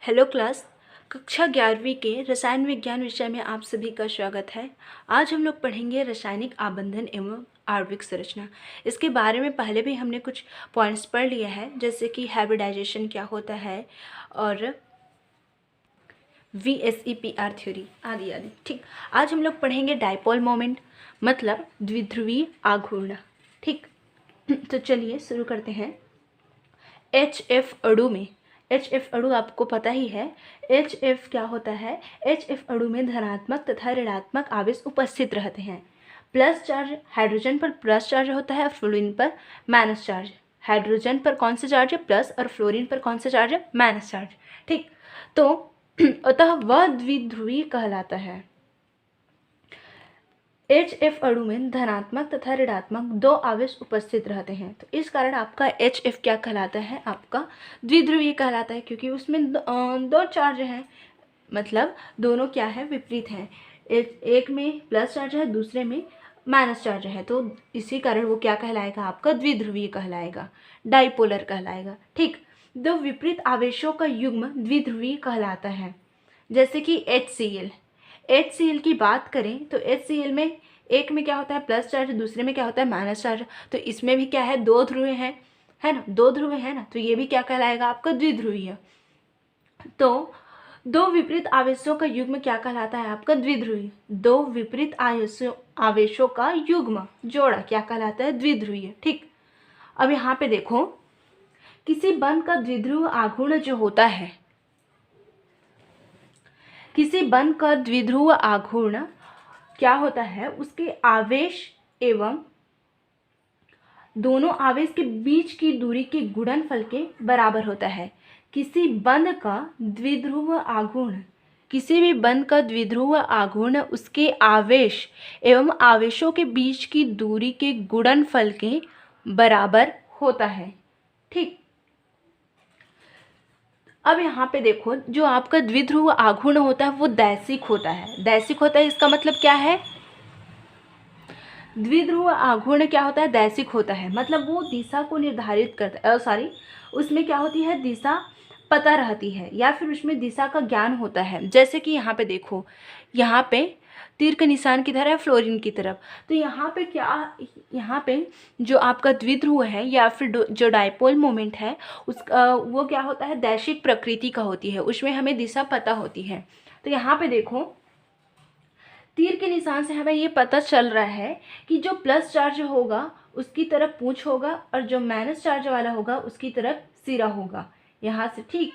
Hello class. कक्षा 11वीं के रसायन विज्ञान विषय में आप सभी का स्वागत है। आज हम लोग पढ़ेंगे रासायनिक आबंधन एवं आणविक संरचना। इसके बारे में पहले भी हमने कुछ पॉइंट्स पढ़ लिया है, जैसे कि हाइब्रिडाइजेशन क्या होता है और VSEPR थ्योरी आदि आदि। ठीक, आज हम लोग पढ़ेंगे डाइपोल मोमेंट मतलब द्विध्रुवीय आघूर्ण। ठीक, तो चलिए शुरू करते हैं। HF अणु में, HF अणु आपको पता ही है। HF क्या होता है? HF अणु में धनात्मक तथा ऋणात्मक आवेश उपस्थित रहते हैं। प्लस चार्ज हाइड्रोजन पर प्लस चार्ज होता है और फ्लोरीन पर माइनस चार्ज। हाइड्रोजन पर कौन सा चार्ज है? प्लस, और फ्लोरीन पर कौन सा चार्ज है? Minus charge. ठीक, तो अतः वह द्विध्रुवीय कहलाता है। HF अणु में धनात्मक तथा ऋणात्मक दो आवेश उपस्थित रहते हैं, तो इस कारण आपका HF क्या कहलाता है? आपका द्विध्रुवीय कहलाता है, क्योंकि उसमें दो चार्ज हैं, मतलब दोनों क्या है? विपरीत हैं। एक में प्लस चार्ज है, दूसरे में माइनस चार्ज है, तो इसी कारण वो क्या कहलाएगा? आपका द्विध्रुवीय कहलाएगा, डाइपोलर कहलाएगा। ठीक, दो विपरीत आवेशों का युग्म द्विध्रुवीय कहलाता है। जैसे कि HCl की बात करें तो HCl में एक में क्या होता है? प्लस चार्ज, दूसरे में क्या होता है? Minus charge. तो इसमें भी क्या है? दो ध्रुव हैं, है ना? दो ध्रुव है ना, तो ये भी क्या कहलाएगा? आपका द्विध्रुवीय। तो दो विपरीत आवेशों का युग्म क्या कहलाता है? आपका द्विध्रुवीय। दो विपरीत आवेशों का युग्म, जोड़ा, क्या कहलाता है? द्विध्रुवीय। ठीक, अब यहाँ पे देखो, किसी बंध का द्विध्रुव आघूर्ण जो होता है, किसी बंध का द्विध्रुव आघूर्ण क्या होता है? उसके आवेश एवं दोनों आवेश के बीच की दूरी के गुणनफल के बराबर होता है। किसी बंध का द्विध्रुव आघूर्ण, किसी भी बंध का द्विध्रुव आघूर्ण उसके आवेश एवं आवेशों के बीच की दूरी के गुणनफल के बराबर होता है। ठीक, अब यहाँ पे देखो, जो आपका द्विध्रुव आघूर्ण होता है वो दैशिक होता है। दैशिक होता है, इसका मतलब क्या है? द्विध्रुव आघूर्ण क्या होता है? दैशिक होता है, मतलब वो दिशा को निर्धारित करता है, उसमें क्या होती है? दिशा पता रहती है, या फिर उसमें दिशा का ज्ञान होता है। जैसे कि यहाँ पे देखो, यहाँ पे तीर का निशान किधर है? फ्लोरीन की तरफ। तो यहाँ पे क्या, यहाँ पे जो आपका द्विध्रुव है या फिर जो डाइपोल मोमेंट है उसका वो क्या होता है? दैशिक प्रकृति का होती है, उसमें हमें दिशा पता होती है। तो यहाँ पे देखो, तीर के निशान से हमें ये पता चल रहा है कि जो प्लस चार्ज होगा उसकी तरफ पूंछ होगा और जो माइनस चार्ज वाला होगा उसकी तरफ सिरा होगा, यहाँ से। ठीक,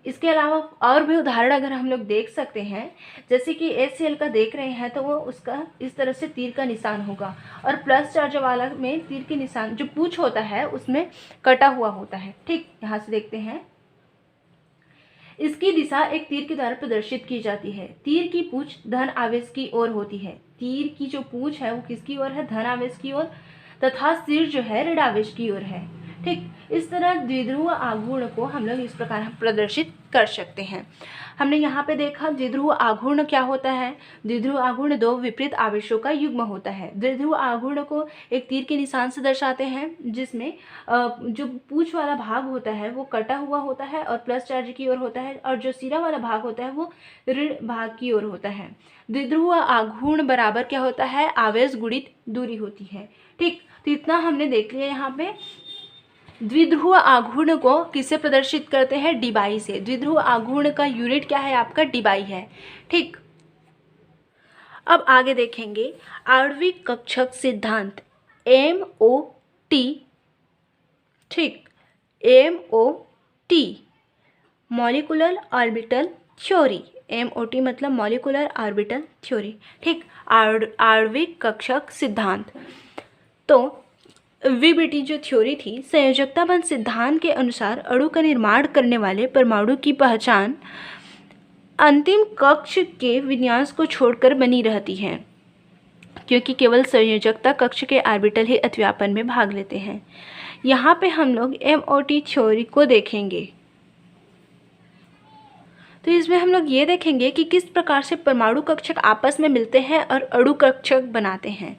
इसके अलावा और भी उदाहरण अगर हम लोग देख सकते हैं, जैसे कि HCl का देख रहे हैं तो वो उसका इस तरह से तीर का निशान होगा, और प्लस चार्ज वाला में तीर के निशान जो पूंछ होता है उसमें कटा हुआ होता है। ठीक, यहाँ से देखते हैं, इसकी दिशा एक तीर के द्वारा प्रदर्शित की जाती है। तीर की पूंछ धन आवेश की ओर होती है। तीर की जो पूंछ है वो किसकी ओर है? धन आवेश की ओर, तथा सिर जो है ऋण आवेश की ओर है। ठीक, इस तरह द्विध्रुव आघूर्ण को हम लोग इस प्रकार प्रदर्शित कर सकते हैं। हमने यहाँ पे देखा द्विध्रुव आघूर्ण क्या होता है। द्विध्रुव आघूर्ण दो विपरीत आवेशों का युग्म होता है। द्विध्रुव आघूर्ण को एक तीर के निशान से दर्शाते हैं, जिसमें जो पूंछ वाला भाग होता है वो कटा हुआ होता है और प्लस चार्ज की ओर होता है, और जो सिरा वाला भाग होता है वो ऋण भाग की ओर होता है। द्विध्रुव आघूर्ण बराबर क्या होता है? आवेश गुणित दूरी होती है। ठीक, तो इतना हमने देख लिया। यहाँ पे द्विध्रुव आघूर्ण को किससे प्रदर्शित करते हैं? डिबाई से। द्विध्रुव आघूर्ण का यूनिट क्या है? आपका डिबाई है। ठीक, अब आगे देखेंगे आणविक कक्षक सिद्धांत, MOT। ठीक, MOT molecular orbital theory. MOT मतलब मॉलिक्यूलर ऑर्बिटल थ्योरी। ठीक, आणविक कक्षक सिद्धांत। तो VBT जो थ्योरी थी, संयोजकता बंध सिद्धांत के अनुसार अणु का निर्माण करने वाले परमाणु की पहचान अंतिम कक्ष के विन्यास को छोड़कर बनी रहती है, क्योंकि केवल संयोजकता कक्ष के ऑर्बिटल ही अतिव्यापन में भाग लेते हैं। यहाँ पे हम लोग MOT थ्योरी को देखेंगे, तो इसमें हम लोग ये देखेंगे कि किस प्रकार से परमाणु कक्षक आपस में मिलते हैं और अणु कक्षक बनाते हैं।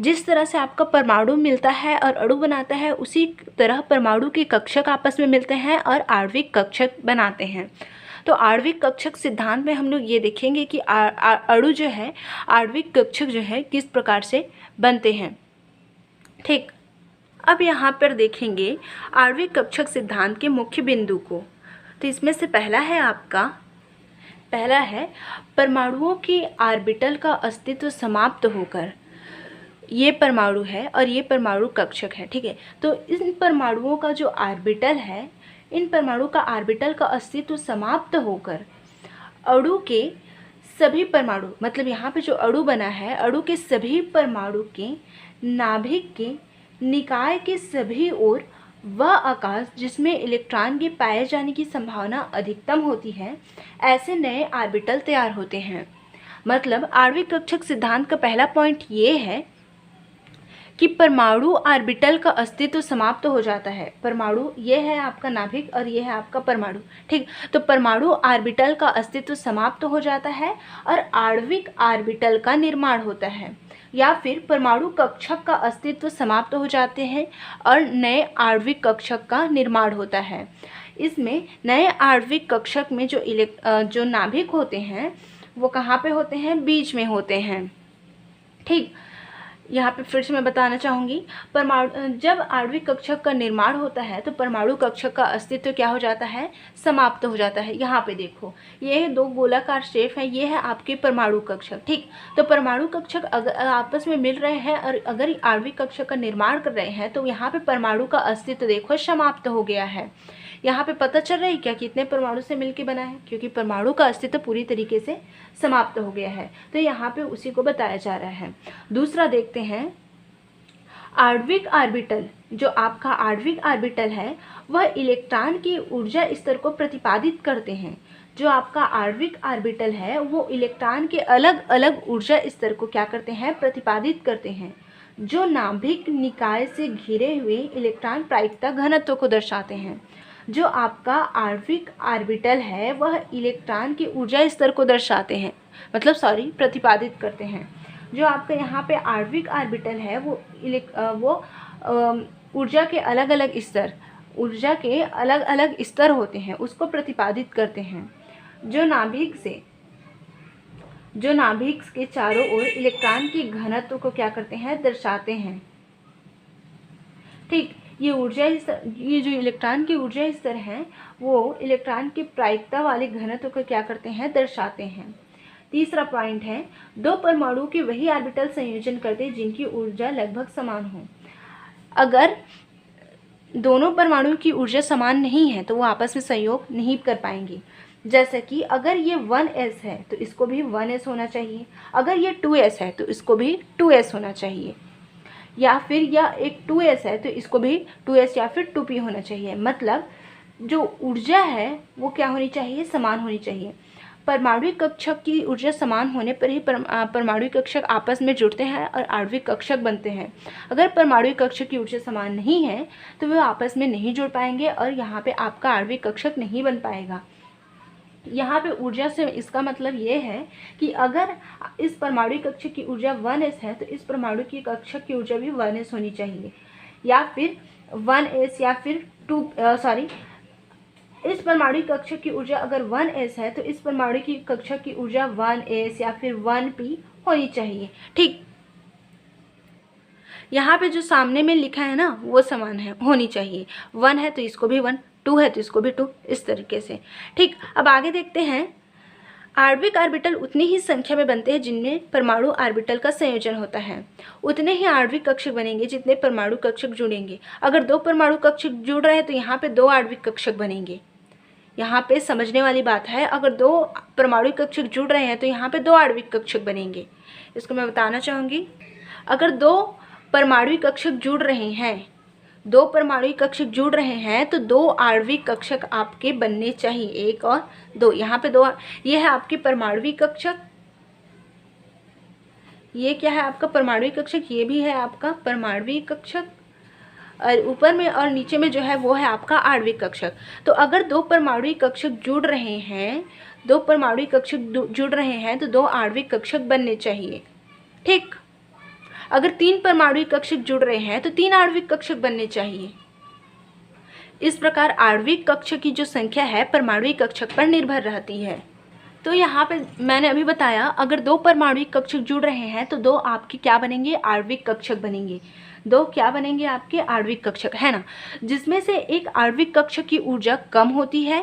जिस तरह से आपका परमाणु मिलता है और अणु बनाता है, उसी तरह परमाणु के कक्षक आपस में मिलते हैं और आणविक कक्षक बनाते हैं। तो आणविक कक्षक सिद्धांत में हम लोग ये देखेंगे कि अणु जो है, आणविक कक्षक जो है किस प्रकार से बनते हैं। ठीक, अब यहाँ पर देखेंगे आणविक कक्षक सिद्धांत के मुख्य बिंदु को। तो इसमें से पहला है परमाणुओं की ऑर्बिटल का अस्तित्व समाप्त होकर, ये परमाणु है और ये परमाणु कक्षक है। ठीक है, तो इन परमाणुओं का जो ऑर्बिटल है, इन परमाणु का ऑर्बिटल का अस्तित्व समाप्त होकर अणु के सभी परमाणु, मतलब यहाँ पे जो अणु बना है, अणु के सभी परमाणु के नाभिक के निकाय के सभी ओर वह आकाश जिसमें इलेक्ट्रॉन के पाए जाने की संभावना अधिकतम होती है, ऐसे नए ऑर्बिटल तैयार होते हैं। मतलब आणविक कक्षक सिद्धांत का पहला पॉइंट ये है कि परमाणु ऑर्बिटल का अस्तित्व समाप्त हो जाता है। परमाणु ये है आपका नाभिक और ये है आपका परमाणु। ठीक, तो परमाणु ऑर्बिटल का अस्तित्व समाप्त हो जाता है और आणविक ऑर्बिटल का निर्माण होता है, या फिर परमाणु कक्षक का अस्तित्व समाप्त हो जाते हैं और नए आणविक कक्षक का निर्माण होता है। इसमें नए आणविक कक्षक में जो नाभिक होते हैं वो कहाँ पे होते हैं? बीच में होते हैं। ठीक, यहाँ पे फिर से मैं बताना चाहूँगी, जब आणविक कक्षक का निर्माण होता है तो परमाणु कक्षक का अस्तित्व क्या हो जाता है? समाप्त हो जाता है। यहाँ पे देखो, ये दो गोलाकार शेप है, ये है आपके परमाणु कक्षक। ठीक, तो परमाणु कक्षक अगर आपस में मिल रहे हैं और अगर आणविक कक्षक का निर्माण कर रहे हैं तो यहाँ पे परमाणु का अस्तित्व देखो समाप्त हो गया है। यहाँ पे पता चल रहा है क्या कितने परमाणु से मिलके बना है? क्योंकि परमाणु का अस्तित्व पूरी तरीके से समाप्त हो गया है। तो यहाँ पे उसी को बताया जा रहा है। दूसरा देखते हैं, आणविक ऑर्बिटल, जो आपका आणविक ऑर्बिटल है वह इलेक्ट्रॉन की ऊर्जा स्तर को प्रतिपादित करते हैं। जो आपका आणविक ऑर्बिटल है वो इलेक्ट्रॉन के अलग अलग ऊर्जा स्तर को क्या करते हैं? प्रतिपादित करते हैं, जो नाभिक निकाय से घिरे हुए इलेक्ट्रॉन प्रायिकता घनत्व को दर्शाते हैं। जो आपका आणविक ऑर्बिटल है वह इलेक्ट्रॉन की ऊर्जा स्तर को दर्शाते हैं, प्रतिपादित करते हैं। जो आपका यहाँ पे आणविक ऑर्बिटल है वो ऊर्जा के अलग अलग स्तर होते हैं, उसको प्रतिपादित करते हैं। जो नाभिक के चारों ओर इलेक्ट्रॉन की घनत्व को क्या करते हैं? दर्शाते हैं। ठीक, ये जो इलेक्ट्रॉन की ऊर्जा स्तर हैं वो इलेक्ट्रॉन की प्रायिकता वाले घनत्व को क्या करते हैं? दर्शाते हैं। तीसरा पॉइंट है, दो परमाणु के वही ऑर्बिटल संयोजन करते हैं जिनकी ऊर्जा लगभग समान हो। अगर दोनों परमाणु की ऊर्जा समान नहीं है तो वो आपस में संयोग नहीं कर पाएंगे। जैसे कि अगर ये 1s है तो इसको भी 1s होना चाहिए, अगर ये 2s है तो इसको भी 2s होना चाहिए, या फिर यह एक 2s है तो इसको भी 2s या फिर 2p होना चाहिए। मतलब जो ऊर्जा है वो क्या होनी चाहिए? समान होनी चाहिए। परमाणु कक्षक की ऊर्जा समान होने पर ही परमाणु कक्षक आपस में जुड़ते हैं और आणविक कक्षक बनते हैं। अगर परमाणु कक्षक की ऊर्जा समान नहीं है तो वे आपस में नहीं जुड़ पाएंगे और यहाँ पे आपका आणविक कक्षक नहीं बन पाएगा। यहाँ पे ऊर्जा से इसका मतलब ये है कि अगर इस परमाणु कक्षक की ऊर्जा 1s है तो इस परमाणु की कक्षक की ऊर्जा भी 1s होनी चाहिए, या फिर 1s या फिर इस परमाणु कक्षक की ऊर्जा अगर 1s है तो इस परमाणु की कक्षक की ऊर्जा 1s या फिर 1p होनी चाहिए। ठीक, यहाँ पे जो सामने में लिखा है ना वो समान है, होनी चाहिए। 1 है तो इसको भी 1, 2 है तो इसको भी 2, इस तरीके से। ठीक, अब आगे देखते हैं, आणविक ऑर्बिटल उतनी ही संख्या में बनते हैं जिनमें परमाणु ऑर्बिटल का संयोजन होता है। उतने ही आणविक कक्षक बनेंगे जितने परमाणु कक्षक जुड़ेंगे। अगर 2 परमाणु कक्षक जुड़ रहे हैं तो यहाँ पे 2 आणविक कक्षक बनेंगे। यहाँ पे समझने वाली बात है, अगर 2 परमाणु कक्षक जुड़ रहे हैं तो यहाँ पे 2 आणविक कक्षक बनेंगे। इसको मैं बताना चाहूँगी, अगर 2 परमाणु कक्षक जुड़ रहे हैं, 2 परमाणु कक्षक जुड़ रहे हैं तो 2 आणविक कक्षक आपके बनने चाहिए, 1 और 2। यहाँ पे 2, ये है आपके परमाणु कक्षक, ये क्या है आपका परमाणु कक्षक, ये भी है आपका परमाणु कक्षक, और ऊपर में और नीचे में जो है वो है आपका आणविक कक्षक। तो अगर 2 परमाणु कक्षक जुड़ रहे हैं, 2 परमाणु कक्षक जुड़ रहे हैं तो 2 आणविक कक्षक बनने चाहिए। ठीक, अगर 3 परमाणु कक्षक जुड़ रहे हैं तो 3 आणविक कक्षक बनने चाहिए। इस प्रकार आणविक कक्षक की जो संख्या है परमाणुविक कक्षक पर निर्भर रहती है। तो यहाँ पे मैंने अभी बताया, अगर दो परमाणुविक कक्षक जुड़ रहे हैं तो दो आपके क्या बनेंगे, आणविक कक्षक बनेंगे। दो क्या बनेंगे आपके, आणविक कक्षक, है ना, जिसमें से एक आणविक कक्षक की ऊर्जा कम होती है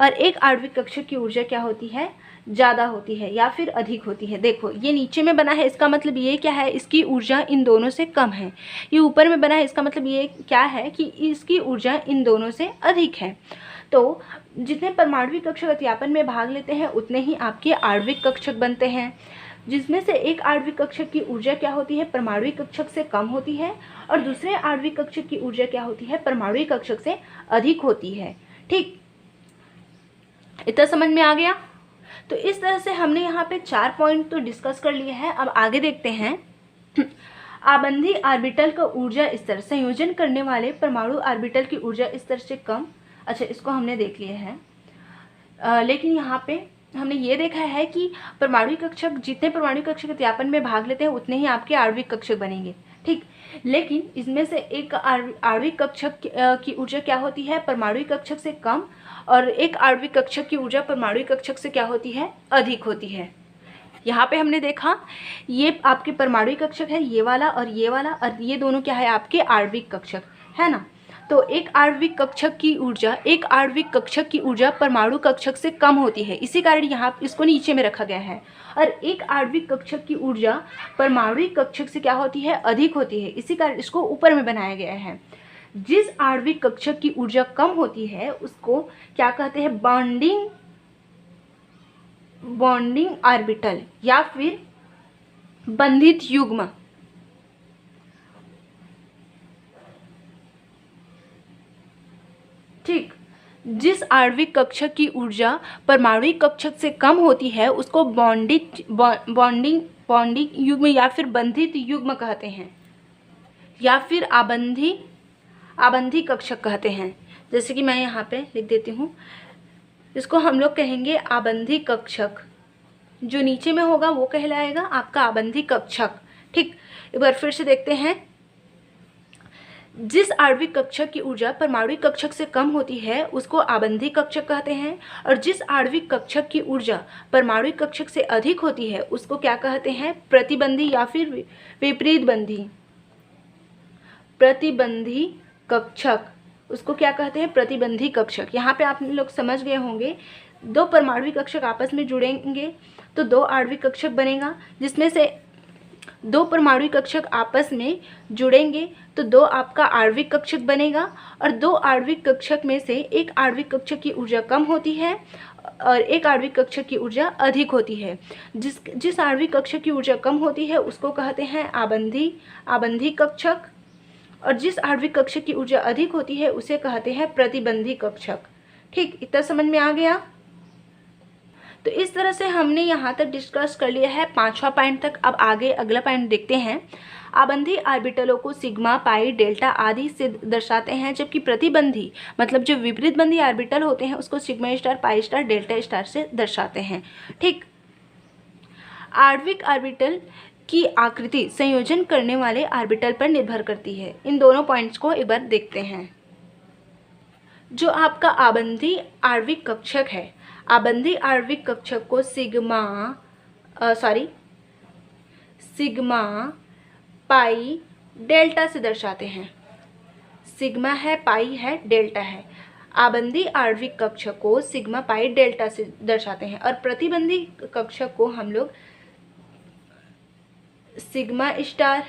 और एक आणविक कक्षक की ऊर्जा क्या होती है, ज़्यादा होती है या फिर अधिक होती है। देखो ये नीचे में बना है, इसका मतलब ये क्या है, इसकी ऊर्जा इन दोनों से कम है। ये ऊपर में बना है, इसका मतलब ये क्या है कि इसकी ऊर्जा इन दोनों से अधिक है। तो जितने परमाणुविक कक्षक अतियापन में भाग लेते हैं उतने ही आपके आणविक कक्षक बनते हैं, जिसमें से एक आणविक कक्षक की ऊर्जा क्या होती है, परमाणुविक कक्षक से कम होती है और दूसरे आणविक कक्षक की ऊर्जा क्या होती है, परमाणुविक कक्षक से अधिक होती है। ठीक, इतना समझ में आ गया। तो इस तरह से हमने यहाँ पे 4 पॉइंट तो डिस्कस कर लिए हैं। अब आगे देखते हैं। आबंधी ऑर्बिटल का ऊर्जा स्तर, संयोजन करने वाले परमाणु ऑर्बिटल की ऊर्जा स्तर से कम। अच्छा, इसको हमने देख लिया है। लेकिन यहाँ पे हमने ये देखा है कि परमाणुविक कक्षक, जितने परमाणुविक कक्षक अतियापन में भाग लेते हैं उतने ही आपके आणविक कक्षक बनेंगे। ठीक, लेकिन इसमें से एक आणविक कक्षक की ऊर्जा क्या होती है, परमाणुविक कक्षक से कम, और एक आणविक कक्षक की ऊर्जा परमाणुविक कक्षक से क्या होती है, अधिक होती है। यहाँ पे हमने देखा ये आपके परमाणुविक कक्षक है, ये वाला और ये वाला, और ये दोनों क्या है आपके आणविक कक्षक, है ना। तो एक आणविक कक्षक की ऊर्जा, एक आणविक कक्षक की ऊर्जा परमाणु कक्षक से कम होती है, इसी कारण यहाँ इसको नीचे में रखा गया है। और एक आणविक कक्षक की ऊर्जा परमाणुविक कक्षक से क्या होती है, अधिक होती है, इसी कारण इसको ऊपर में बनाया गया है। जिस आणविक कक्षक की ऊर्जा कम होती है उसको क्या कहते हैं, बॉन्डिंग ऑर्बिटल या फिर बंधित युग्म। ठीक, जिस आणविक कक्षक की ऊर्जा परमाणुविक कक्षक से कम होती है उसको बॉन्डिंग युग्म या फिर बंधित युग्म कहते हैं, या फिर आबंधी कक्षक कहते हैं। जैसे कि मैं यहाँ पे लिख देती हूँ, इसको हम लोग कहेंगे आबंधी कक्षक। जो नीचे में होगा वो कहलाएगा आपका आबंधी कक्षक। ठीक, एक बार फिर से देखते हैं। जिस आणविक कक्षक की ऊर्जा परमाणुविक कक्षक से कम होती है उसको आबंधी कक्षक कहते हैं, और जिस आणविक कक्षक की ऊर्जा परमाणुविक कक्षक से अधिक होती है उसको क्या कहते हैं, प्रतिबंधी या फिर प्रतिबंधी कक्षक, उसको क्या कहते हैं, प्रतिबंधी कक्षक। यहाँ पे आप लोग समझ गए होंगे, दो परमाणुविक कक्षक आपस में जुड़ेंगे तो दो आणविक कक्षक बनेगा, जिसमें से दो परमाणुविक कक्षक आपस में जुड़ेंगे तो दो आपका आणविक कक्षक बनेगा, और दो आणविक कक्षक में से एक आणविक कक्षक की ऊर्जा कम होती है और एक आणविक कक्षक की ऊर्जा अधिक होती है। जिस आणविक कक्षक की ऊर्जा कम होती है उसको कहते हैं आबंधी कक्षक, और जिस आणविक कक्षक की ऊर्जा अधिक होती है उसे कहते हैं प्रतिबंधी कक्षक। ठीक, इतना समझ में आ गया। तो इस तरह से हमने यहाँ तक डिस्कस कर लिया है 5वां पॉइंट तक। अब आगे अगला पॉइंट देखते हैं। आबंधी ऑर्बिटलों को सिग्मा, पाई, डेल्टा आदि से दर्शाते हैं, जबकि प्रतिबंधी मतलब जो विपरीत बंधी ऑर्बिटल होते हैं उसको sigma star, pi star, delta star से दर्शाते हैं। ठीक, आणविक ऑर्बिटल की आकृति संयोजन करने वाले ऑर्बिटल पर निर्भर करती है। इन दोनों पॉइंट्स को एक बार देखते हैं। जो आपका आबंधी आणविक कक्षक है, आबंधी आणविक कक्षक को सिग्मा, पाई, डेल्टा से दर्शाते हैं। सिग्मा है, पाई है, डेल्टा है। आबंधी आणविक कक्षक को सिग्मा, पाई, डेल्टा से दर्शाते हैं, और प्रतिबंधी कक्षक को हम लोग सिग्मा स्टार,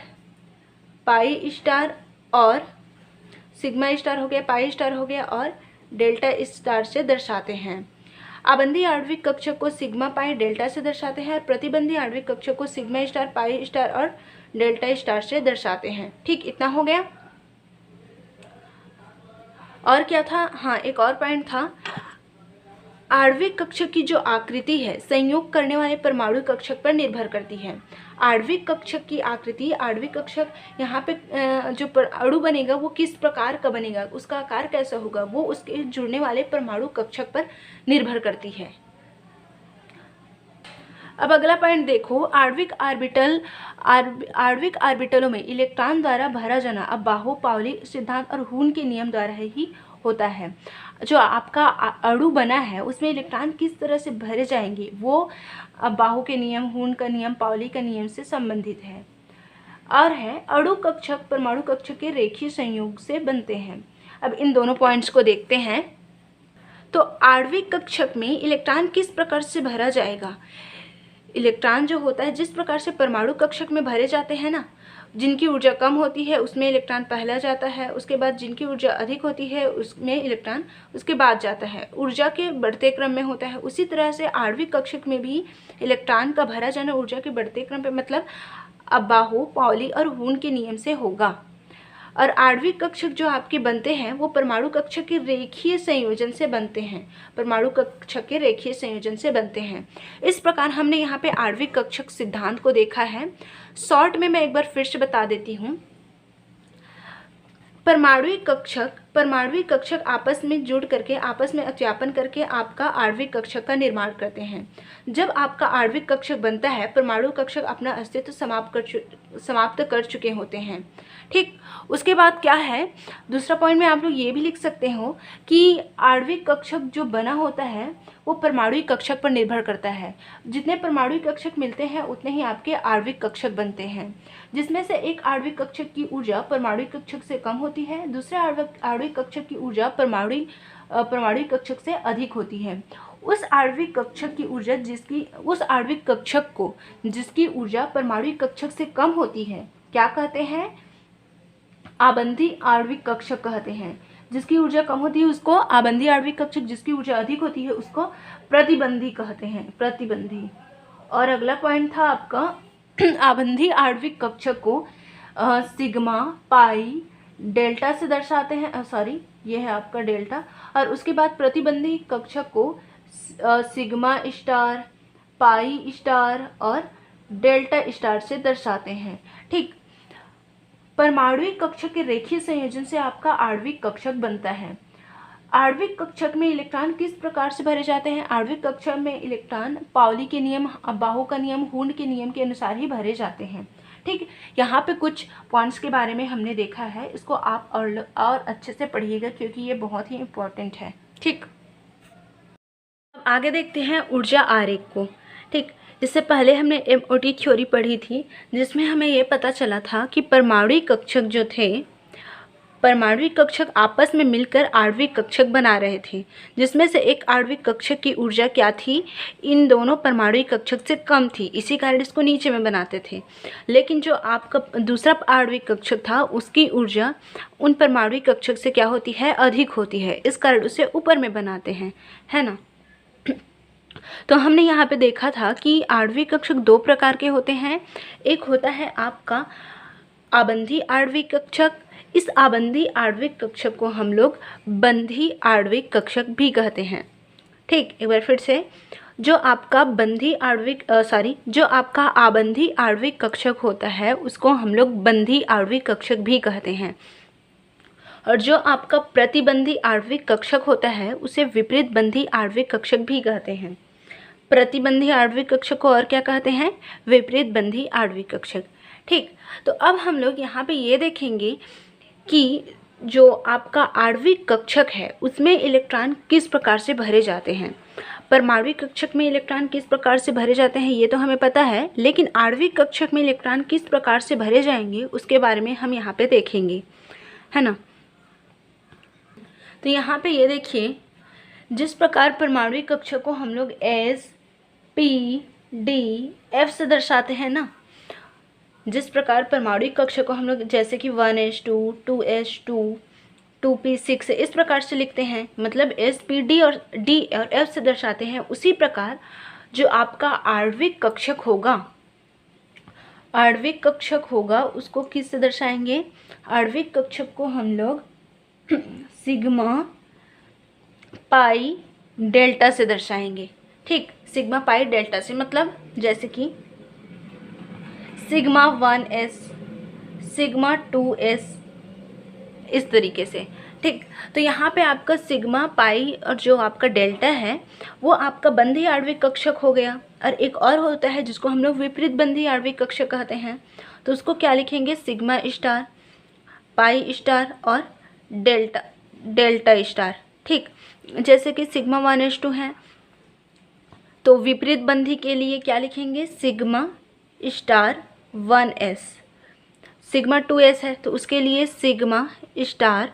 पाई स्टार, और सिग्मा स्टार हो गया, पाई स्टार हो गया, और डेल्टा स्टार से दर्शाते हैं। आबंधी आणविक कक्षक को सिग्मा, पाई, डेल्टा से दर्शाते हैं, और प्रतिबंधी आणविक कक्षक को सिग्मा स्टार, पाई स्टार और डेल्टा स्टार से दर्शाते हैं। ठीक, इतना हो गया। और क्या था, हाँ एक और पॉइंट था। आणविक कक्षक की जो आकृति है संयोग करने वाले परमाणु कक्षक पर निर्भर करती है। आणविक कक्षक की आकृति, आणविक कक्षक यहाँ पे जो अणु बनेगा वो किस प्रकार का बनेगा, उसका आकार कैसा होगा, वो उसके जुड़ने वाले परमाणु कक्षक पर निर्भर करती है। अब अगला पॉइंट देखो। आणविक ऑर्बिटलों में इलेक्ट्रॉन द्वारा भरा जाना अब बाहो, पाउली सिद्धांत और हून के नियम द्वारा ही होता है, जो आपका अणु बना है उसमें इलेक्ट्रॉन किस तरह से भरे जाएंगे वो बाहु के नियम, हून का नियम, पाउली का नियम से संबंधित है। और है अणु कक्षक परमाणु कक्षक के रेखीय संयोग से बनते हैं। अब इन दोनों पॉइंट्स को देखते हैं। तो आणविक कक्षक में इलेक्ट्रॉन किस प्रकार से भरा जाएगा। इलेक्ट्रॉन जो होता है जिस प्रकार से परमाणु कक्षक में भरे जाते हैं ना, जिनकी ऊर्जा कम होती है उसमें इलेक्ट्रॉन पहला जाता है, उसके बाद जिनकी ऊर्जा अधिक होती है उसमें इलेक्ट्रॉन उसके बाद जाता है, ऊर्जा के बढ़ते क्रम में होता है। उसी तरह से आणविक कक्षक में भी इलेक्ट्रॉन का भरा जाना ऊर्जा के बढ़ते क्रम पे, मतलब अब बाहु, पाउली और हून के नियम से होगा। और आणविक कक्षक जो आपके बनते हैं वो परमाणु कक्षक के रेखीय संयोजन से बनते हैं, परमाणु कक्षक के रेखीय संयोजन से बनते हैं। इस प्रकार हमने यहाँ पे आणविक कक्षक सिद्धांत को देखा है। शॉर्ट में मैं एक बार फिर से बता देती हूँ। परमाणु कक्षक आपस में जुड़ करके, आपस में अत्यापन करके आपका आणविक कक्षक का निर्माण करते हैं। जब आपका आणविक कक्षक बनता है, परमाणु कक्षक अपना अस्तित्व समाप्त कर चुके होते हैं। ठीक, उसके बाद क्या है, दूसरा पॉइंट में आप लोग ये भी लिख सकते हो कि आणविक कक्षक जो बना होता है वो परमाणु कक्षक पर निर्भर करता है। जितने परमाणु कक्षक मिलते हैं उतने ही आपके आणविक कक्षक बनते हैं, जिसमें से एक आणविक कक्षक की ऊर्जा परमाणु कक्षक से कम होती है, दूसरे आणविक कक्षक की ऊर्जा परमाणु कक्षक से अधिक होती है। उस आणविक कक्षक की ऊर्जा उस आणविक कक्षक को जिसकी ऊर्जा परमाणु कक्षक से कम होती है क्या कहते हैं, आबंधी आणविक कक्षक कहते हैं। जिसकी ऊर्जा कम होती है उसको आबंधी आणविक कक्षक, जिसकी ऊर्जा अधिक होती है उसको प्रतिबंधी कहते हैं, प्रतिबंधी। और अगला पॉइंट था आपका आबंधी आणविक कक्षक को सिग्मा, पाई, डेल्टा से दर्शाते हैं। सॉरी, ये है आपका डेल्टा। और उसके बाद प्रतिबंधी कक्षक को सिग्मा स्टार, पाई स्टार और डेल्टा स्टार से दर्शाते हैं। ठीक, परमाणु कक्षक के रेखीय संयोजन से आपका आणविक कक्षक बनता है। आणविक कक्षक में इलेक्ट्रॉन किस प्रकार से भरे जाते हैं। आणविक कक्षक में इलेक्ट्रॉन पाउली के नियम, बाहु का नियम, हून के नियम के अनुसार ही भरे जाते हैं। ठीक, यहाँ पे कुछ पॉइंट्स के बारे में हमने देखा है, इसको आप और अच्छे से पढ़िएगा क्योंकि ये बहुत ही इम्पोर्टेंट है। ठीक, अब आगे देखते हैं ऊर्जा आरेख को। ठीक, इससे पहले हमने एमओटी थ्योरी पढ़ी थी जिसमें हमें ये पता चला था कि परमाणु कक्षक जो थे, परमाणु कक्षक आपस में मिलकर आणविक कक्षक बना रहे थे, जिसमें से एक आणविक कक्षक की ऊर्जा क्या थी, इन दोनों परमाणु कक्षक से कम थी, इसी कारण इसको नीचे में बनाते थे। लेकिन जो आपका दूसरा आणविक कक्षक था उसकी ऊर्जा उन परमाणु कक्षक से क्या होती है, अधिक होती है, इस कारण उसे ऊपर में बनाते हैं, है ना। तो हमने यहाँ पे देखा था कि आणविक कक्षक दो प्रकार के होते हैं। एक होता है आपका आबंधी आणविक कक्षक। इस आबंधी आणविक कक्षक को हम लोग बंधी आणविक कक्षक भी कहते हैं। ठीक, एक बार फिर से, जो आपका जो आपका आबंधी आणविक कक्षक होता है उसको हम लोग बंधी आणविक कक्षक भी कहते हैं। और जो आपका प्रतिबंधी आणविक कक्षक होता है उसे विपरीत बंधी आणविक कक्षक भी कहते हैं। प्रतिबंधी आणविक कक्षक को और क्या कहते हैं, विपरीत बंधी आणविक कक्षक। ठीक, तो अब हम लोग यहाँ पे ये देखेंगे कि जो आपका आणविक कक्षक है उसमें इलेक्ट्रॉन किस प्रकार से भरे जाते हैं। परमाणु कक्षक में इलेक्ट्रॉन किस प्रकार से भरे जाते हैं ये तो हमें पता है, लेकिन आणविक कक्षक में इलेक्ट्रॉन किस प्रकार से भरे जाएंगे उसके बारे में हम यहाँ पे देखेंगे, है ना। तो यहाँ पे ये देखिए, जिस प्रकार परमाणु कक्षक को हम लोग एस, पी, डी, एफ से दर्शाते हैं ना, जिस प्रकार परमाणु कक्षक को हम लोग जैसे कि 1s2, 2s2, 2p6 इस प्रकार से लिखते हैं, मतलब एस, पी, डी और एफ से दर्शाते हैं, उसी प्रकार जो आपका आणविक कक्षक होगा उसको किस से दर्शाएंगे। आणविक कक्षक को हम लोग सिग्मा, पाई, डेल्टा से दर्शाएंगे। ठीक, सिग्मा, पाई, डेल्टा से, मतलब जैसे कि सिग्मा 1s, सिग्मा 2s, इस तरीके से। ठीक, तो यहाँ पे आपका सिग्मा, पाई और जो आपका डेल्टा है वो आपका बंधी आणविक कक्षक हो गया। और एक और होता है जिसको हम लोग विपरीत बंधी आणविक कक्षक कहते हैं, तो उसको क्या लिखेंगे, सिग्मा स्टार, पाई स्टार और डेल्टा स्टार। ठीक, जैसे कि सिग्मा 1s2 है तो विपरीत बंधी के लिए क्या लिखेंगे, sigma star 1s। Sigma 2s है तो उसके लिए सिग्मा स्टार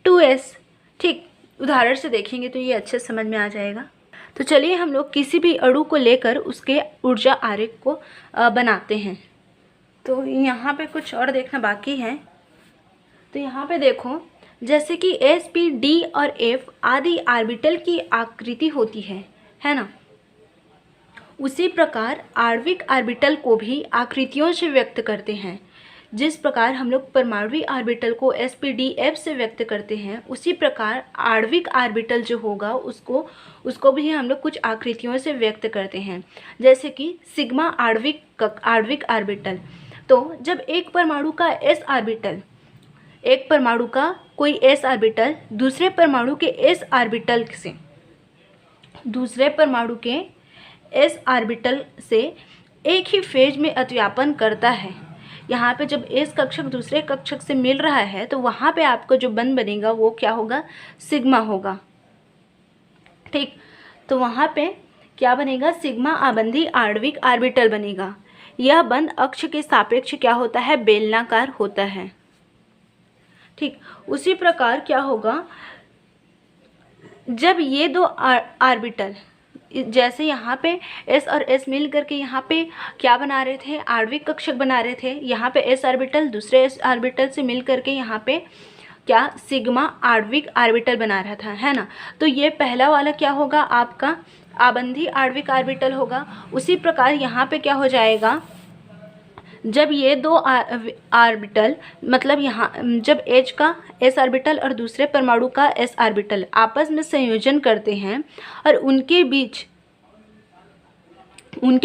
2s। ठीक, उदाहरण से देखेंगे तो ये अच्छे समझ में आ जाएगा। तो चलिए हम लोग किसी भी अणु को लेकर उसके ऊर्जा आरेख को बनाते हैं। तो यहाँ पे कुछ और देखना बाकी है। तो यहाँ पे देखो, जैसे कि s, p, d और f आदि ऑर्बिटल की आकृति होती है ना, उसी प्रकार आणविक ऑर्बिटल को भी आकृतियों से व्यक्त करते हैं। जिस प्रकार हम लोग परमाणु ऑर्बिटल को s, p, d, f से व्यक्त करते हैं, उसी प्रकार आणविक ऑर्बिटल जो होगा उसको भी हम लोग कुछ आकृतियों से व्यक्त करते हैं। जैसे कि सिग्मा आणविक ऑर्बिटल, तो जब एक परमाणु का कोई s ऑर्बिटल दूसरे परमाणु के s ऑर्बिटल से एक ही फेज में अतिव्यापन करता है। यहाँ पे जब s कक्षक दूसरे कक्षक से मिल रहा है तो वहाँ पे आपको जो बंध बनेगा वो क्या होगा, सिग्मा होगा। ठीक, तो वहाँ पे क्या बनेगा, सिग्मा आबंधी आणविक ऑर्बिटल बनेगा। यह बंध अक्ष के सापेक्ष क्या होता है, बेलनाकार होता है। ठीक, उसी प्रकार क्या होगा, जब ये दो ऑर्बिटल, जैसे यहाँ पे s और s मिल करके यहाँ पे क्या बना रहे थे, आणविक कक्षक बना रहे थे। यहाँ पे s ऑर्बिटल दूसरे s ऑर्बिटल से मिल करके यहाँ पे क्या, सिग्मा आणविक ऑर्बिटल बना रहा था, है ना। तो ये पहला वाला क्या होगा, आपका आबंधी आणविक ऑर्बिटल होगा। उसी प्रकार यहाँ पे क्या हो जाएगा, जब ये दो ऑर्बिटल, मतलब यहाँ जब H का s ऑर्बिटल और दूसरे परमाणु का s ऑर्बिटल आपस में संयोजन करते हैं और उनके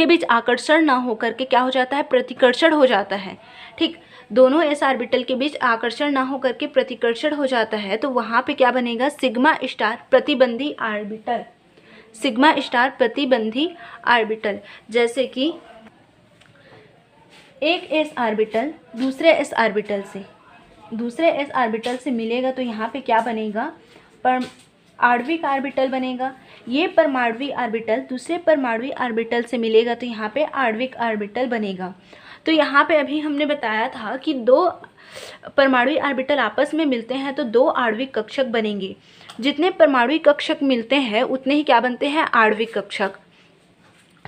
बीच आकर्षण ना हो करके क्या हो जाता है, प्रतिकर्षण हो जाता है। ठीक, दोनों s ऑर्बिटल के बीच आकर्षण ना हो करके प्रतिकर्षण हो जाता है, तो वहाँ पे क्या बनेगा, सिग्मा स्टार प्रतिबंधी ऑर्बिटल। सिग्मा स्टार प्रतिबंधी ऑर्बिटल, जैसे कि एक s ऑर्बिटल दूसरे s ऑर्बिटल से मिलेगा तो यहाँ पे क्या बनेगा, आणविक ऑर्बिटल बनेगा। ये परमाणु ऑर्बिटल दूसरे परमाणु ऑर्बिटल से मिलेगा तो यहाँ पे आणविक ऑर्बिटल बनेगा। तो यहाँ पे अभी हमने बताया था कि दो परमाणु ऑर्बिटल आपस में मिलते हैं तो दो आणविक कक्षक बनेंगे। जितने परमाणु कक्षक मिलते हैं उतने ही क्या बनते हैं, आणविक कक्षक।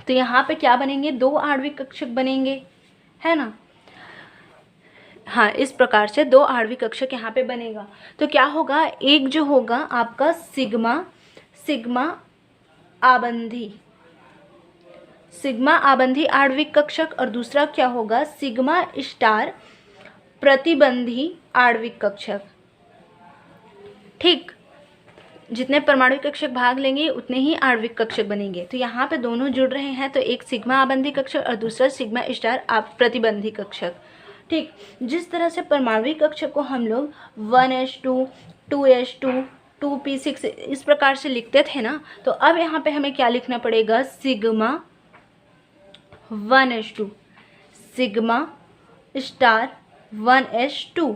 तो यहाँ पे क्या बनेंगे, दो आणविक कक्षक बनेंगे, है ना। हाँ, इस प्रकार से दो आणविक कक्षक यहाँ पे बनेगा। तो क्या होगा, एक जो होगा आपका सिग्मा आबंधी आणविक कक्षक और दूसरा क्या होगा, सिग्मा स्टार प्रतिबंधी आणविक कक्षक। ठीक, जितने परमाणु कक्षक भाग लेंगे उतने ही आणविक कक्षक बनेंगे। तो यहाँ पे दोनों जुड़ रहे हैं, तो एक सिग्मा आबंधी कक्षक और दूसरा सिग्मा स्टार प्रतिबंधी कक्षक। ठीक, जिस तरह से परमाणु कक्षक को हम लोग 1s2, 2s2, 2p6 इस प्रकार से लिखते थे ना, तो अब यहाँ पे हमें क्या लिखना पड़ेगा, sigma 1s2, sigma star 1s2।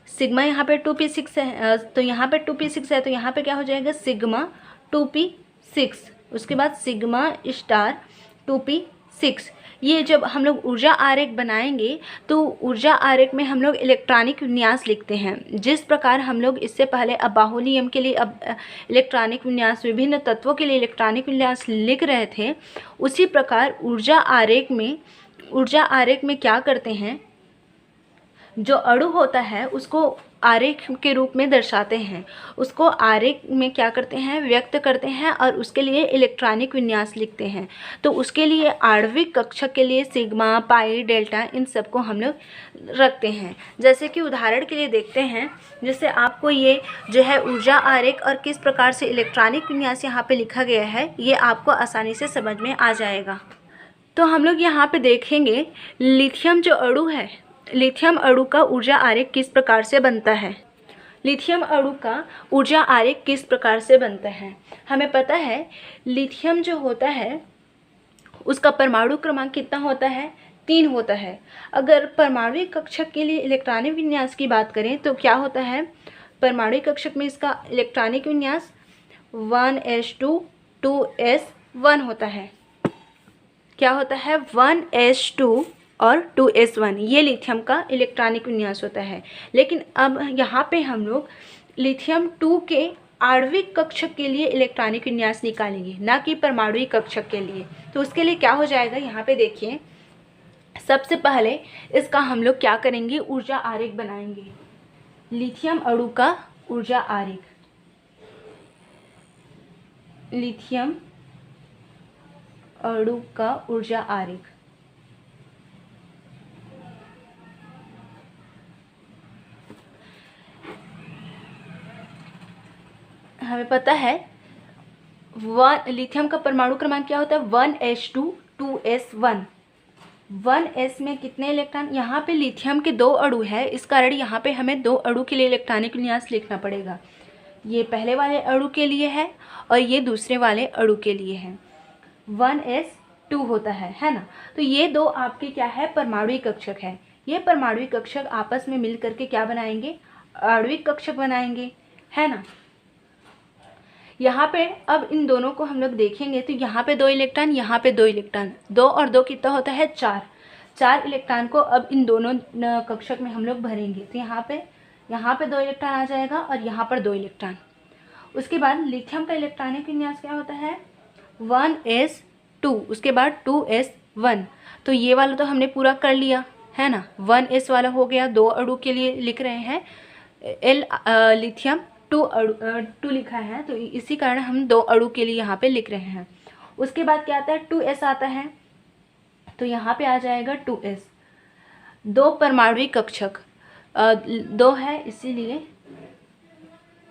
Sigma यहाँ पे 2p6 है, तो यहाँ पे 2p6 है, तो यहाँ पे क्या हो जाएगा, सिग्मा 2p6, उसके बाद सिग्मा स्टार 2p6। ये जब हम लोग ऊर्जा आरेख बनाएंगे तो ऊर्जा आरेख में हम लोग इलेक्ट्रॉनिक विन्यास लिखते हैं। जिस प्रकार हम लोग इससे पहले अब बाहुल्य नियम के लिए अब इलेक्ट्रॉनिक विन्यास, विभिन्न तत्वों के लिए इलेक्ट्रॉनिक विन्यास लिख रहे थे, उसी प्रकार ऊर्जा आरेख में क्या करते हैं, जो अणु होता है उसको आरेख के रूप में दर्शाते हैं, उसको आरेख में क्या करते हैं, व्यक्त करते हैं और उसके लिए इलेक्ट्रॉनिक विन्यास लिखते हैं। तो उसके लिए आणविक कक्षक के लिए सिग्मा, पाई, डेल्टा इन सब को हम लोग रखते हैं। जैसे कि उदाहरण के लिए देखते हैं, जैसे आपको ये जो है ऊर्जा आरेख और किस प्रकार से इलेक्ट्रॉनिक विन्यास यहाँ पे लिखा गया है, ये आपको आसानी से समझ में आ जाएगा। तो हम लोग यहाँ पे देखेंगे लिथियम जो अणु है, लिथियम अणु का ऊर्जा आरेख किस प्रकार से बनता है। लिथियम अणु का ऊर्जा आरेख किस प्रकार से बनता है, हमें पता है लिथियम जो होता है उसका परमाणु क्रमांक कितना होता है, 3 होता है। अगर परमाणु कक्षक के लिए इलेक्ट्रॉनिक विन्यास की बात करें तो क्या होता है, परमाणु कक्षक में इसका इलेक्ट्रॉनिक विन्यास 1s2 2s1 होता है। क्या होता है? 1s2 और 2s1, ये लिथियम का इलेक्ट्रॉनिक विन्यास होता है। लेकिन अब यहाँ पे हम लोग लिथियम 2 के आणविक कक्षक के लिए इलेक्ट्रॉनिक विन्यास निकालेंगे, ना कि परमाणु कक्षक के लिए। तो उसके लिए क्या हो जाएगा, यहाँ पे देखिए, सबसे पहले इसका हम लोग क्या करेंगे, ऊर्जा आरेख बनाएंगे। लिथियम अणु का ऊर्जा आरेख, लिथियम अणु का ऊर्जा आरेख। हमें पता है लिथियम का परमाणु क्रमांक क्या होता है, 1s2 2s1। 1s में कितने इलेक्ट्रॉन, यहाँ पे लिथियम के 2 अणु है, इस कारण यहाँ पे हमें 2 अणु के लिए इलेक्ट्रॉनिक विन्यास लिखना पड़ेगा। ये पहले वाले अणु के लिए है और ये दूसरे वाले अणु के लिए है। 1s2 होता है ना। तो ये 2 आपके क्या है, परमाणु कक्षक है। ये परमाणु कक्षक आपस में मिल करके क्या बनाएंगे, आणविक कक्षक बनाएंगे, है ना। यहाँ पे अब इन दोनों को हम लोग देखेंगे तो यहाँ पे 2 इलेक्ट्रॉन, यहाँ पे 2 इलेक्ट्रॉन, 2 और 2 कितना होता है, 4 इलेक्ट्रॉन को अब इन दोनों कक्षक में हम लोग भरेंगे। तो यहाँ पे 2 इलेक्ट्रॉन आ जाएगा और यहाँ पर 2 इलेक्ट्रॉन। उसके बाद लिथियम का इलेक्ट्रॉनिक विन्यास क्या होता है, 1s2, उसके बाद 2s1। तो ये वाला तो हमने पूरा कर लिया, है ना। 1s वाला हो गया, 2 अणु के लिए लिख रहे हैं, लिथियम 2 लिखा है, तो इसी कारण हम 2 अणु के लिए यहाँ पे लिख रहे हैं। उसके बाद क्या आता है, 2s आता है, तो यहाँ पे आ जाएगा 2s। 2 परमाणु कक्षक 2 है, इसीलिए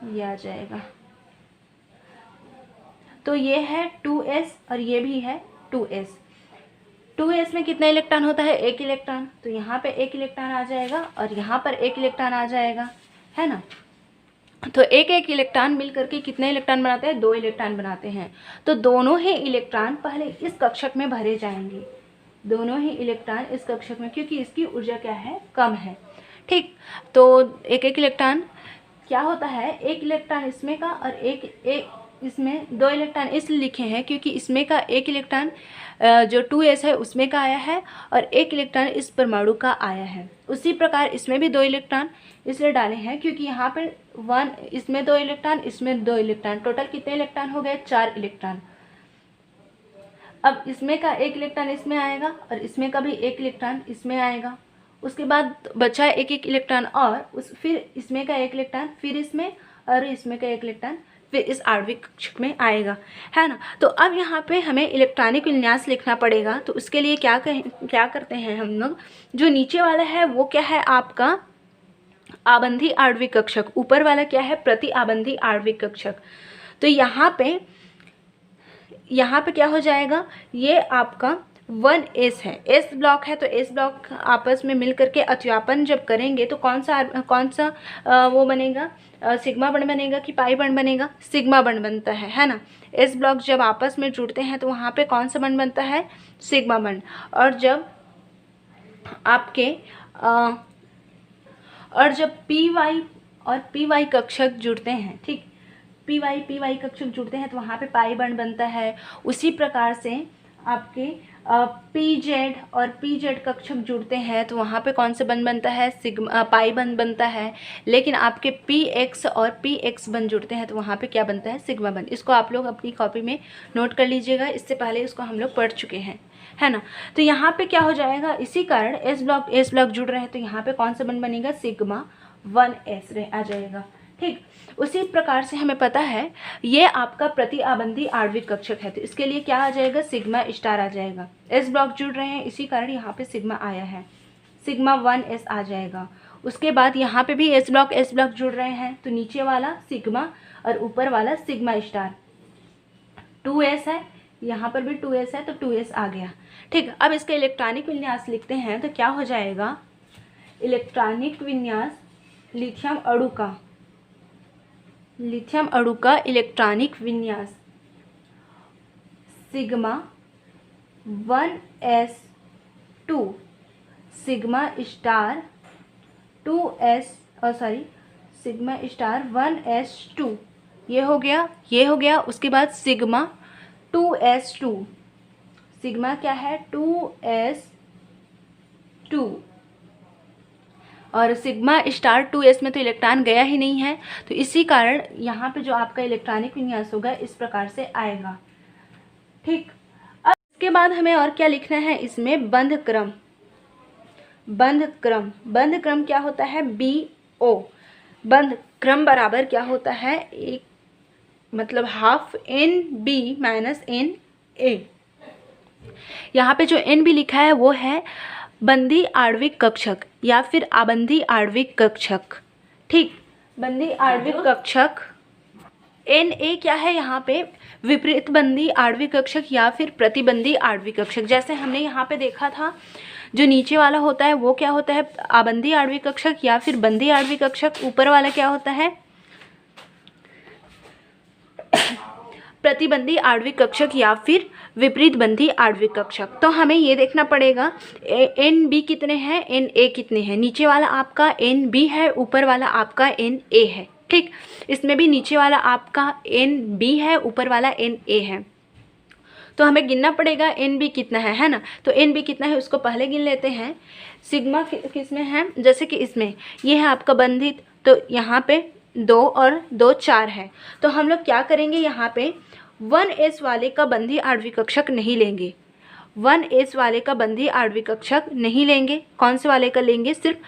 ये आ जाएगा। तो ये है 2s और ये भी है 2s। 2s में कितना इलेक्ट्रॉन होता है, 1 इलेक्ट्रॉन, तो यहाँ पे 1 इलेक्ट्रॉन आ जाएगा और यहाँ पर 1 इलेक्ट्रॉन आ जाएगा, है ना। तो एक इलेक्ट्रॉन मिल करके कितने इलेक्ट्रॉन बनाते हैं, 2 इलेक्ट्रॉन बनाते हैं। तो दोनों ही इलेक्ट्रॉन पहले इस कक्षक में भरे जाएंगे, दोनों ही इलेक्ट्रॉन इस कक्षक में, क्योंकि इसकी ऊर्जा क्या है, कम है, ठीक। तो एक इलेक्ट्रॉन क्या होता है, 1 इलेक्ट्रॉन इसमें का और एक इसमें, 2 इलेक्ट्रॉन इसलिए लिखे हैं क्योंकि इसमें का 1 इलेक्ट्रॉन जो 2s है उसमें का आया है और 1 इलेक्ट्रॉन इस परमाणु का आया है। उसी प्रकार इसमें भी 2 इलेक्ट्रॉन इसलिए डाले हैं क्योंकि यहाँ पर 1, इसमें 2 इलेक्ट्रॉन, इसमें 2 इलेक्ट्रॉन, टोटल कितने इलेक्ट्रॉन हो गए, 4 इलेक्ट्रॉन। अब इसमें का 1 इलेक्ट्रॉन इसमें आएगा और इसमें का भी 1 इलेक्ट्रॉन इसमें आएगा। उसके बाद बचा 1 इलेक्ट्रॉन और फिर इसमें का 1 इलेक्ट्रॉन, फिर इसमें और इसमें का 1 इलेक्ट्रॉन, फिर इस आणविक कक्षक में आएगा, है ना। तो अब यहाँ पे हमें इलेक्ट्रॉनिक विन्यास लिखना पड़ेगा। तो उसके लिए क्या करते हैं हम लोग, जो नीचे वाला है वो क्या है आपका आबंधी आणविक कक्षक, ऊपर वाला क्या है, प्रति आबंधी आणविक कक्षक। तो यहाँ पे क्या हो जाएगा, ये आपका 1s है, s ब्लॉक है, तो s ब्लॉक आपस में मिल करके अत्यापन जब करेंगे तो कौन सा वो बनेगा, सिग्मा बंड बनेगा कि पाई बंड बनेगा, सिग्मा बंड बनता है ना। s ब्लॉक जब आपस में जुड़ते हैं तो वहाँ पे कौन सा बंड बनता है, सिग्मा बंड। और जब आपके और जब py और py कक्षक जुड़ते हैं, ठीक, py कक्षक जुड़ते हैं तो वहाँ पे पाई बंड बनता है। उसी प्रकार से आपके pz और pz कक्षक जुड़ते हैं तो वहाँ पे कौन सा बंध बनता है, सिग्मा पाई बंध बनता है। लेकिन आपके px और px बंध जुड़ते हैं तो वहाँ पे क्या बनता है, सिग्मा बंध। इसको आप लोग अपनी कॉपी में नोट कर लीजिएगा, इससे पहले इसको हम लोग पढ़ चुके हैं, है ना। तो यहाँ पे क्या हो जाएगा, इसी कारण s ब्लॉक जुड़ रहे हैं तो यहाँ पे कौन सा बंध बनेगा, सिग्मा 1s आ जाएगा, ठीक। उसी प्रकार से हमें पता है ये आपका प्रति आबंधी आणविक कक्षक है, तो इसके लिए क्या आ जाएगा, सिग्मा स्टार आ जाएगा। s ब्लॉक जुड़ रहे हैं इसी कारण यहाँ पे सिग्मा आया है, सिग्मा 1s आ जाएगा। उसके बाद यहाँ पे भी s ब्लॉक जुड़ रहे हैं तो नीचे वाला सिग्मा और ऊपर वाला सिग्मा स्टार। 2s है, यहाँ पर भी 2s है तो 2s आ गया, ठीक। अब इसका इलेक्ट्रॉनिक विन्यास लिखते हैं तो क्या हो जाएगा, इलेक्ट्रॉनिक विन्यास लिथियम अणु का इलेक्ट्रॉनिक विन्यास sigma 1s2 sigma star 2s sigma star 1s2, ये हो गया, ये हो गया। उसके बाद सिग्मा 2s2, सिग्मा क्या है 2s2, और सिग्मा स्टार 2s में तो इलेक्ट्रॉन गया ही नहीं है, तो इसी कारण यहाँ पे जो आपका इलेक्ट्रॉनिक विन्यास होगा इस प्रकार से आएगा। ठीक, अब इसके बाद हमें और क्या लिखना है इसमें, बंध क्रम। बंध क्रम, बंध क्रम क्या होता है, BO। बंध क्रम बराबर क्या होता है, एक मतलब हाफ NB माइनस NA। यहाँ पे जो NB लिखा है वो है बंदी आणविक कक्षक या फिर आबंधी आणविक कक्षक। ठीक, बंदी आणविक कक्षक। NA क्या है यहाँ पे, विपरीत बंदी आणविक कक्षक या फिर प्रतिबंधी आणविक कक्षक। जैसे हमने यहाँ पे देखा था, जो नीचे वाला होता है वो क्या होता है, आबंधी आणविक कक्षक या फिर बंदी आणविक कक्षक। ऊपर वाला क्या होता है, प्रतिबंधी आणविक कक्षक या फिर विपरीत बंधी आणविक कक्षक। तो हमें ये देखना पड़ेगा NB कितने हैं, NA कितने हैं। नीचे वाला आपका NB है, ऊपर वाला आपका NA है। ठीक, इसमें भी नीचे वाला आपका NB है, ऊपर वाला NA है। तो हमें गिनना पड़ेगा NB कितना है ना। तो NB कितना है उसको पहले गिन लेते हैं। सिग्मा किस में है, जैसे कि इसमें ये है आपका बंधित, तो यहाँ पे 2 और 2 4 है। तो हम लोग क्या करेंगे, यहाँ पे 1s वाले का बंधी आणविक कक्षक नहीं लेंगे, 1s वाले का बंधी आणविक कक्षक नहीं लेंगे। कौन से वाले का लेंगे, सिर्फ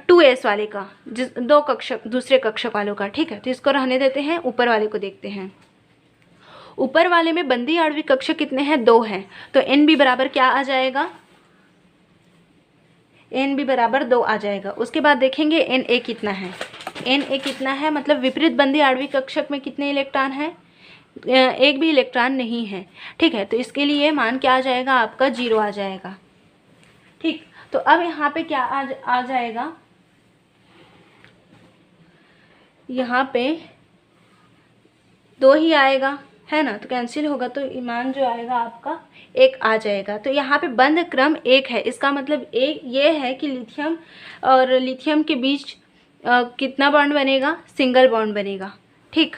2s वाले का, जिस 2 कक्षक दूसरे कक्षक वालों का। ठीक है, तो इसको रहने देते हैं, ऊपर वाले को देखते हैं। ऊपर वाले में बंधी आणविक कक्षक कितने हैं, 2 हैं। तो NB बराबर क्या आ जाएगा, NB बराबर 2 आ जाएगा। उसके बाद देखेंगे NA कितना है, NA कितना है, मतलब विपरीत बंधी आणविक कक्षक में कितने इलेक्ट्रॉन हैं, एक भी इलेक्ट्रॉन नहीं है। ठीक है, तो इसके लिए मान क्या आ जाएगा आपका, 0 आ जाएगा। ठीक, तो अब यहाँ पे क्या आ जाएगा, यहाँ पे 2 ही आएगा है ना, तो कैंसिल होगा, तो मान जो आएगा आपका 1 आ जाएगा। तो यहाँ पे बंध क्रम 1 है, इसका मतलब एक ये है कि लिथियम और लिथियम के बीच कितना बॉन्ड बनेगा, सिंगल बॉन्ड बनेगा। ठीक,